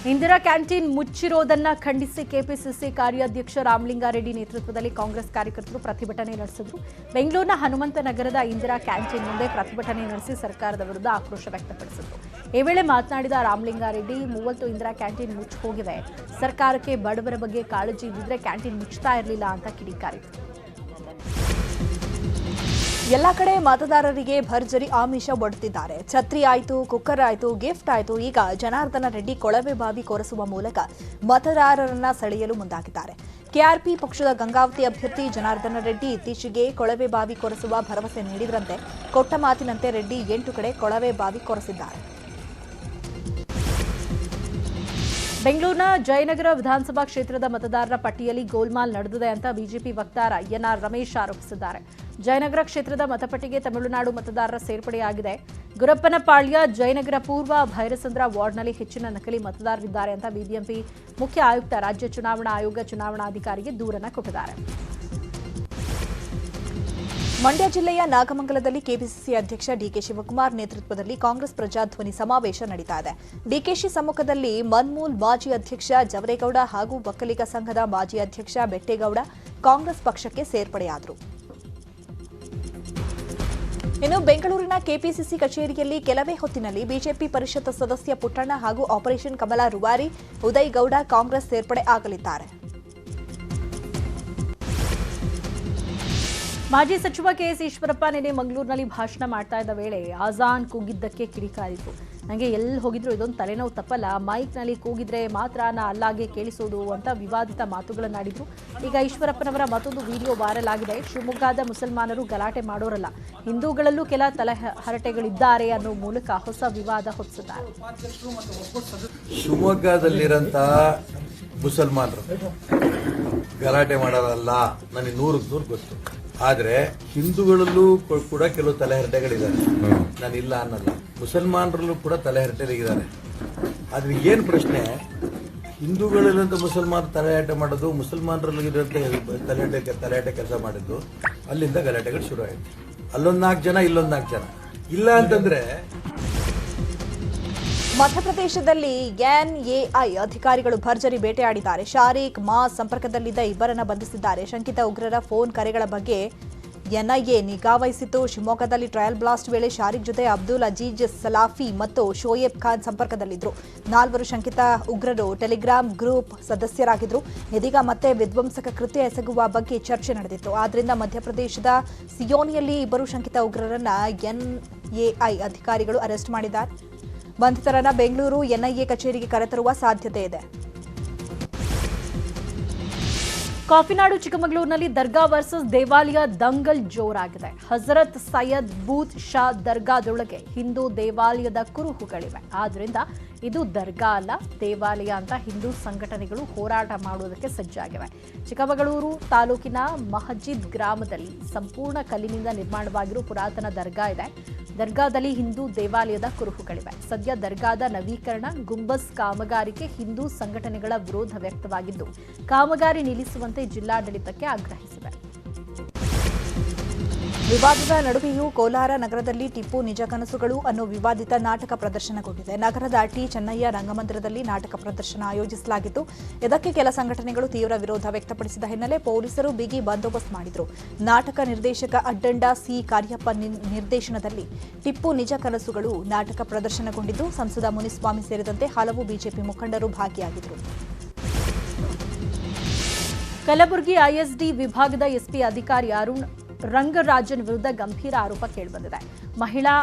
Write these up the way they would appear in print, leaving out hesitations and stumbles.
Indira canteen ಮುಚ್ಚಿರೋದನ್ನ ಖಂಡಿಸಿ KPCC ಕಾರ್ಯಾಧ್ಯಕ್ಷ ರಾಮಲಿಂಗಾರೆಡ್ಡಿ ನೇತೃತ್ವದಲ್ಲಿ ಕಾಂಗ್ರೆಸ್ ಕಾರ್ಯಕರ್ತರು ಪ್ರತಿಭಟನೆ ನಡೆಸಿದರು. ಬೆಂಗಳೂರಿನ ಹನುಮಂತ ನಗರದ ಇಂದಿರಾ ಕ್ಯಾಂಟೀನ್ ಮುಂದೆ ಪ್ರತಿಭಟನೆ ನಡೆಸಿ ಸರ್ಕಾರದ ವಿರುದ್ಧ ಆಕ್ರೋಶ ವ್ಯಕ್ತಪಡಿಸಿದರು. ಈ ವೇಳೆ ಮಾತನಾಡಿದ ರಾಮಲಿಂಗಾರೆಡ್ಡಿ, 30 ಇಂದಿರಾ ಕ್ಯಾಂಟೀನ್ ಮುಚ್ಚಿ ಹೋಗಿವೆ, ಸರ್ಕಾರಕ್ಕೆ ಬಡವರ ಬಗ್ಗೆ ಕಾಳಜಿ ಇದ್ದಿದ್ರೆ ಕ್ಯಾಂಟೀನ್ ಮುಚ್ಚುತ್ತಾ ಇರಲಿಲ್ಲ ಅಂತ ಕಿಡಿಕಾರಿದರು. ಎಲ್ಲ ಕಡೆ ಮತದಾರರಿಗೆ ಭರ್ಜರಿ ಆಮಿಷ ಒಡ್ಡುತ್ತಿದ್ದಾರೆ. ಛತ್ರಿ ಆಯ್ತು, ಕುಕ್ಕರ್ ಆಯ್ತು, ಗಿಫ್ಟ್ ಆಯ್ತು. ಈಗ ಜನಾರ್ದನ ರೆಡ್ಡಿ ಕೊಳವೆ ಬಾವಿ ಕೊರೆಸುವ ಮೂಲಕ ಮತದಾರರನ್ನ ಸೆಳೆಯಲು ಮುಂದಾಗಿದ್ದಾರೆ. ಕೆಆರ್ಪಿ ಪಕ್ಷದ ಗಂಗಾವತಿ ಅಭ್ಯರ್ಥಿ ಜನಾರ್ದನ ರೆಡ್ಡಿ ಇತ್ತೀಚೆಗೆ ಕೊಳವೆ ಬಾವಿ ಕೊರೆಸುವ ಭರವಸೆ ನೀಡಿದ್ರಂತೆ. ಕೊಟ್ಟ ಮಾತಿನಂತೆ ರೆಡ್ಡಿ 8 ಕಡೆ ಕೊಳವೆ ಬಾವಿ ಕೊರೆಸಿದ್ದಾರೆ. ಬೆಂಗಳೂರಿನ ಜಯನಗರ ವಿಧಾನಸಭಾ ಕ್ಷೇತ್ರದ ಮತದಾರರ ಪಟ್ಟಿಯಲ್ಲಿ ಗೋಲ್ಮಾಲ್ ನಡೆದಿದೆ ಅಂತ ಬಿಜೆಪಿ ವಕ್ತಾರ ಎನ್ಆರ್ ರಮೇಶ್ ಆರೋಪಿಸಿದ್ದಾರೆ. ಜಯನಗರ ಕ್ಷೇತ್ರದ ಮತಪಟ್ಟಿಗೆ ತಮಿಳುನಾಡು ಮತದಾರರ ಸೇರ್ಪಡೆಯಾಗಿದೆ. ಗುರಪ್ಪನಪಾಳ್ಯ, ಜಯನಗರ ಪೂರ್ವ, ಭೈರಸಂದ್ರ ವಾರ್ಡ್ನಲ್ಲಿ ಹೆಚ್ಚಿನ ನಕಲಿ ಮತದಾರರಿದ್ದಾರೆ ಅಂತ ಬಿಬಿಎಂಪಿ ಮುಖ್ಯ ಆಯುಕ್ತ, ರಾಜ್ಯ ಚುನಾವಣಾ ಆಯೋಗ ಚುನಾವಣಾಧಿಕಾರಿಗೆ ದೂರನ್ನು ಕೊಟ್ಟಿದ್ದಾರೆ. ಮಂಡ್ಯ ಜಿಲ್ಲೆಯ ನಾಗಮಂಗಲದಲ್ಲಿ ಕೆಪಿಸಿಸಿ ಅಧ್ಯಕ್ಷ ಡಿಕೆ ಶಿವಕುಮಾರ್ ನೇತೃತ್ವದಲ್ಲಿ ಕಾಂಗ್ರೆಸ್ ಪ್ರಜಾಧ್ವನಿ ಸಮಾವೇಶ ನಡೆಯುತ್ತಾ ಇದೆ. ಡಿಕೆಶಿ ಸಮ್ಮುಖದಲ್ಲಿ ಮನ್ಮೂಲ್ ಮಾಜಿ ಅಧ್ಯಕ್ಷ ಜವರೇಗೌಡ ಹಾಗೂ ಒಕ್ಕಲಿಗ ಸಂಘದ ಮಾಜಿ ಅಧ್ಯಕ್ಷ ಬೆಟ್ಟೇಗೌಡ ಕಾಂಗ್ರೆಸ್ ಪಕ್ಷಕ್ಕೆ ಸೇರ್ಪಡೆಯಾದರು. ಇನ್ನು ಬೆಂಗಳೂರಿನ ಕೆಪಿಸಿಸಿ ಕಚೇರಿಯಲ್ಲಿ ಕೆಲವೇ ಹೊತ್ತಿನಲ್ಲಿ ಬಿಜೆಪಿ ಪರಿಷತ್ ಸದಸ್ಯ ಪುಟ್ಟಣ್ಣ ಹಾಗೂ ಆಪರೇಷನ್ ಕಮಲ ರೂವಾರಿ ಉದಯ್ ಗೌಡ ಕಾಂಗ್ರೆಸ್ ಸೇರ್ಪಡೆ ಆಗಲಿದ್ದಾರೆ. ಮಾಜಿ ಸಚಿವ ಕೆಎಸ್ ಈಶ್ವರಪ್ಪ ನಿನ್ನೆ ಮಂಗಳೂರಿನಲ್ಲಿ ಭಾಷಣ ಮಾಡ್ತಾ ಇದ್ದ ವೇಳೆ ಆಜಾನ್ ಕೂಗಿದ್ದಕ್ಕೆ ಕಿಡಿಕಾರಿತು. ನನಗೆ ಎಲ್ಲಿ ಹೋಗಿದ್ರು ಇದೊಂದು ತಲೆನೋವು ತಪ್ಪಲ್ಲ, ಮೈಕ್ನಲ್ಲಿ ಕೂಗಿದ್ರೆ ಮಾತ್ರ ಅಲ್ಲಾಗೆ ಕೇಳಿಸೋದು ಅಂತ ವಿವಾದಿತ ಮಾತುಗಳನ್ನಾಡಿದ್ರು. ಈಗ ಈಶ್ವರಪ್ಪನವರ ಮತ್ತೊಂದು ವಿಡಿಯೋ ವೈರಲ್ ಆಗಿದೆ. ಶಿವಮೊಗ್ಗದ ಮುಸಲ್ಮಾನರು ಗಲಾಟೆ ಮಾಡೋರಲ್ಲ, ಹಿಂದೂಗಳಲ್ಲೂ ಕೆಲ ತಲೆಹರಟೆಗಳಿದ್ದಾರೆ ಅನ್ನೋ ಮೂಲಕ ಹೊಸ ವಿವಾದ ಹೊತ್ತಿಸಿದ್ದಾರೆ. ಶಿವಮೊಗ್ಗದಲ್ಲಿರಂತಹ ಮುಸಲ್ಮಾನರು ಗಲಾಟೆ ಮಾಡೋರಲ್ಲ, ನನಗೆ 100% ಗೊತ್ತು. ಆದ್ರೆ ಹಿಂದೂಗಳಲ್ಲೂ ಕೂಡ ಕೆಲವು ತಲೆಹರಟೆಗಳಿದ್ದಾರೆ, ನಾನು ಇಲ್ಲ ಅನ್ನಲ್ಲ. ಮುಸಲ್ಮಾನರಲ್ಲೂ ಕೂಡ ತಲೆಹರಟೆಗಳಿದ್ದಾರೆ. ಆದ್ರೆ ಏನ್ ಪ್ರಶ್ನೆ, ಹಿಂದೂಗಳಲ್ಲಂತ ಮುಸಲ್ಮಾನರು ತಲೆಹರಟೆ ಮಾಡೋದು, ಮುಸಲ್ಮಾನರಲ್ಲಿರೋಂಥ ತಲೆಹರಟೆ ಕೆಲಸ ಮಾಡಿದ್ದು, ಅಲ್ಲಿಂದ ಗಲಾಟೆಗಳು ಶುರು ಆಯಿತು. ಅಲ್ಲೊಂದು 4 ಜನ, ಇಲ್ಲೊಂದು 4 ಜನ. ಇಲ್ಲ ಅಂತಂದ್ರೆ ಮಧ್ಯಪ್ರದೇಶದಲ್ಲಿ ಎನ್ಎಐ ಅಧಿಕಾರಿಗಳು ಭರ್ಜರಿ ಬೇಟೆಯಾಡಿದ್ದಾರೆ. ಶಾರೀಕ್ ಮಾಸ್ ಸಂಪರ್ಕದಲ್ಲಿದ್ದ ಇಬ್ಬರನ್ನ ಬಂಧಿಸಿದ್ದಾರೆ. ಶಂಕಿತ ಉಗ್ರರ ಫೋನ್ ಕರೆಗಳ ಬಗ್ಗೆ ಎನ್ಐಎ ನಿಗಾ ವಹಿಸಿತ್ತು. ಶಿವಮೊಗ್ಗದಲ್ಲಿ ಟ್ರಯಲ್ ಬ್ಲಾಸ್ಟ್ ವೇಳೆ ಶಾರೀಕ್ ಜೊತೆ ಅಬ್ದುಲ್ ಅಜೀಜ್ ಸಲಾಫಿ ಮತ್ತು ಶೋಯೇಬ್ ಖಾನ್ ಸಂಪರ್ಕದಲ್ಲಿದ್ದರು. 4 ಶಂಕಿತ ಉಗ್ರರು ಟೆಲಿಗ್ರಾಮ್ ಗ್ರೂಪ್ ಸದಸ್ಯರಾಗಿದ್ದರು. ಇದೀಗ ಮತ್ತೆ ವಿಧ್ವಂಸಕ ಕೃತ್ಯ ಎಸಗುವ ಬಗ್ಗೆ ಚರ್ಚೆ ನಡೆದಿತ್ತು. ಆದ್ದರಿಂದ ಮಧ್ಯಪ್ರದೇಶದ ಸಿಯೋನಿಯಲ್ಲಿ 2 ಶಂಕಿತ ಉಗ್ರರನ್ನ ಎನ್ಎಐ ಅಧಿಕಾರಿಗಳು ಅರೆಸ್ಟ್ ಮಾಡಿದ್ದಾರೆ. ಬಂಧಿತರನ್ನ ಬೆಂಗಳೂರು ಎನ್ಐಎ ಕಚೇರಿಗೆ ಕರೆತರುವ ಸಾಧ್ಯತೆ ಇದೆ. ಕಾಫಿನಾಡು ಚಿಕ್ಕಮಗಳೂರಿನಲ್ಲಿ ದರ್ಗಾ ವರ್ಸಸ್ ದೇವಾಲಯ ದಂಗಲ್ ಜೋರಾಗಿದೆ. ಹಜರತ್ ಸೈಯದ್ ಬೂತ್ ಶಾ ದರ್ಗಾದೊಳಗೆ ಹಿಂದೂ ದೇವಾಲಯದ ಕುರುಹುಗಳಿವೆ. ಆದ್ದರಿಂದ ಇದು ದರ್ಗಾ ಅಲ್ಲ, ದೇವಾಲಯ ಅಂತ ಹಿಂದೂ ಸಂಘಟನೆಗಳು ಹೋರಾಟ ಮಾಡುವುದಕ್ಕೆ ಸಜ್ಜಾಗಿವೆ. ಚಿಕ್ಕಮಗಳೂರು ತಾಲೂಕಿನ ಮಹಜಿದ್ ಗ್ರಾಮದಲ್ಲಿ ಸಂಪೂರ್ಣ ಕಲ್ಲಿನಿಂದ ನಿರ್ಮಾಣವಾಗಿರುವ ಪುರಾತನ ದರ್ಗಾ ಇದೆ. ದರ್ಗಾದಲ್ಲಿ ಹಿಂದೂ ದೇವಾಲಯದ ಕುರುಹುಗಳಿವೆ. ಸದ್ಯ ದರ್ಗಾದ ನವೀಕರಣ, ಗುಂಬಸ್ ಕಾಮಗಾರಿಗೆ ಹಿಂದೂ ಸಂಘಟನೆಗಳ ವಿರೋಧ ವ್ಯಕ್ತವಾಗಿದ್ದು, ಕಾಮಗಾರಿ ನಿಲ್ಲಿಸುವಂತೆ ಜಿಲ್ಲಾಡಳಿತಕ್ಕೆ ಆಗ್ರಹಿಸಿವೆ. ವಿವಾದದ ನಡುವೆಯೂ ಕೋಲಾರ ನಗರದಲ್ಲಿ ಟಿಪ್ಪು ನಿಜ ಕನಸುಗಳು ಅನ್ನೋ ವಿವಾದಿತ ನಾಟಕ ಪ್ರದರ್ಶನಗೊಂಡಿದೆ. ನಗರದ ಟಿ ಚೆನ್ನಯ್ಯ ರಂಗಮಂದಿರದಲ್ಲಿ ನಾಟಕ ಪ್ರದರ್ಶನ ಆಯೋಜಿಸಲಾಗಿತ್ತು. ಇದಕ್ಕೆ ಕೆಲ ಸಂಘಟನೆಗಳು ತೀವ್ರ ವಿರೋಧ ವ್ಯಕ್ತಪಡಿಸಿದ ಹಿನ್ನೆಲೆ ಪೊಲೀಸರು ಬಿಗಿ ಬಂದೋಬಸ್ತ್ ಮಾಡಿದರು. ನಾಟಕ ನಿರ್ದೇಶಕ ಅಡ್ಡಂಡ ಸಿ ಕಾರ್ಯಪ್ಪ ನಿರ್ದೇಶನದಲ್ಲಿ ಟಿಪ್ಪು ನಿಜ ಕನಸುಗಳು ನಾಟಕ ಪ್ರದರ್ಶನಗೊಂಡಿದ್ದು, ಸಂಸದ ಮುನಿಸ್ವಾಮಿ ಸೇರಿದಂತೆ ಹಲವು ಬಿಜೆಪಿ ಮುಖಂಡರು ಭಾಗಿಯಾಗಿದ್ದರು. ಕಲಬುರಗಿ ಐಎಸ್ಡಿ ವಿಭಾಗದ ಎಸ್ಪಿ ಅಧಿಕಾರಿ ಅರುಣ್ ರಂಗರಾಜನ್ ವಿರುದ್ಧ ಗಂಭೀರ ಆರೋಪ ಕೇಳಿಬಂದಿದೆ. ಮಹಿಳಾ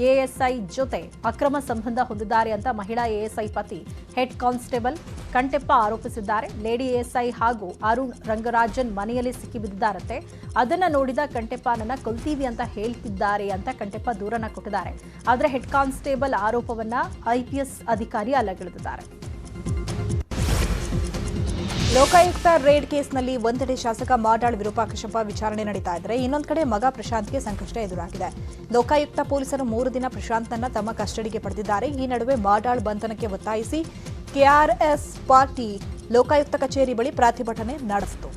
ಎಎಸ್ಐ ಜೊತೆ ಅಕ್ರಮ ಸಂಬಂಧ ಹೊಂದಿದ್ದಾರೆ ಅಂತ ಮಹಿಳಾ ಎಎಸ್ಐ ಪತಿ ಹೆಡ್ ಕಾನ್ಸ್ಟೇಬಲ್ ಕಂಟೆಪ್ಪ ಆರೋಪಿಸಿದ್ದಾರೆ. ಲೇಡಿ ಎಎಸ್ಐ ಹಾಗೂ ಅರುಣ್ ರಂಗರಾಜನ್ ಮನೆಯಲ್ಲಿ ಸಿಕ್ಕಿಬಿದ್ದಿದ್ದಾರಂತೆ. ಅದನ್ನ ನೋಡಿದ ಕಂಟೆಪ್ಪ ನನ್ನ ಕೊಲ್ತೀವಿ ಅಂತ ಹೇಳ್ತಿದ್ದಾರೆ ಅಂತ ಕಂಟೆಪ್ಪ ದೂರನ್ನ ಕೊಟ್ಟಿದ್ದಾರೆ. ಆದರೆ ಹೆಡ್ ಕಾನ್ಸ್ಟೇಬಲ್ ಆರೋಪವನ್ನ ಐಪಿಎಸ್ ಅಧಿಕಾರಿ ಅಲ್ಲಗಳೆದಿದ್ದಾರೆ. ಲೋಕಾಯುಕ್ತ ರೇಡ್ ಕೇಸ್ನಲ್ಲಿ ಒಂದೆಡೆ ಶಾಸಕ ಮಾಡಾಳ್ ವಿರೂಪಾಕ್ಷಪ್ಪ ವಿಚಾರಣೆ ನಡೀತಾ ಇದ್ದಾರೆ. ಇನ್ನೊಂದು ಕಡೆ ಮಗ ಪ್ರಶಾಂತ್ಗೆ ಸಂಕಷ್ಟ ಎದುರಾಗಿದೆ. ಲೋಕಾಯುಕ್ತ ಪೊಲೀಸರು 3 ದಿನ ಪ್ರಶಾಂತ್ನನ್ನ ತಮ್ಮ ಕಸ್ಟಡಿಗೆ ಪಡೆದಿದ್ದಾರೆ. ಈ ನಡುವೆ ಮಾಡಾಳ್ ಬಂಧನಕ್ಕೆ ಒತ್ತಾಯಿಸಿ ಕೆಆರ್ಎಸ್ ಪಾರ್ಟಿ ಲೋಕಾಯುಕ್ತ ಕಚೇರಿ ಬಳಿ ಪ್ರತಿಭಟನೆ ನಡೆಸಿತು.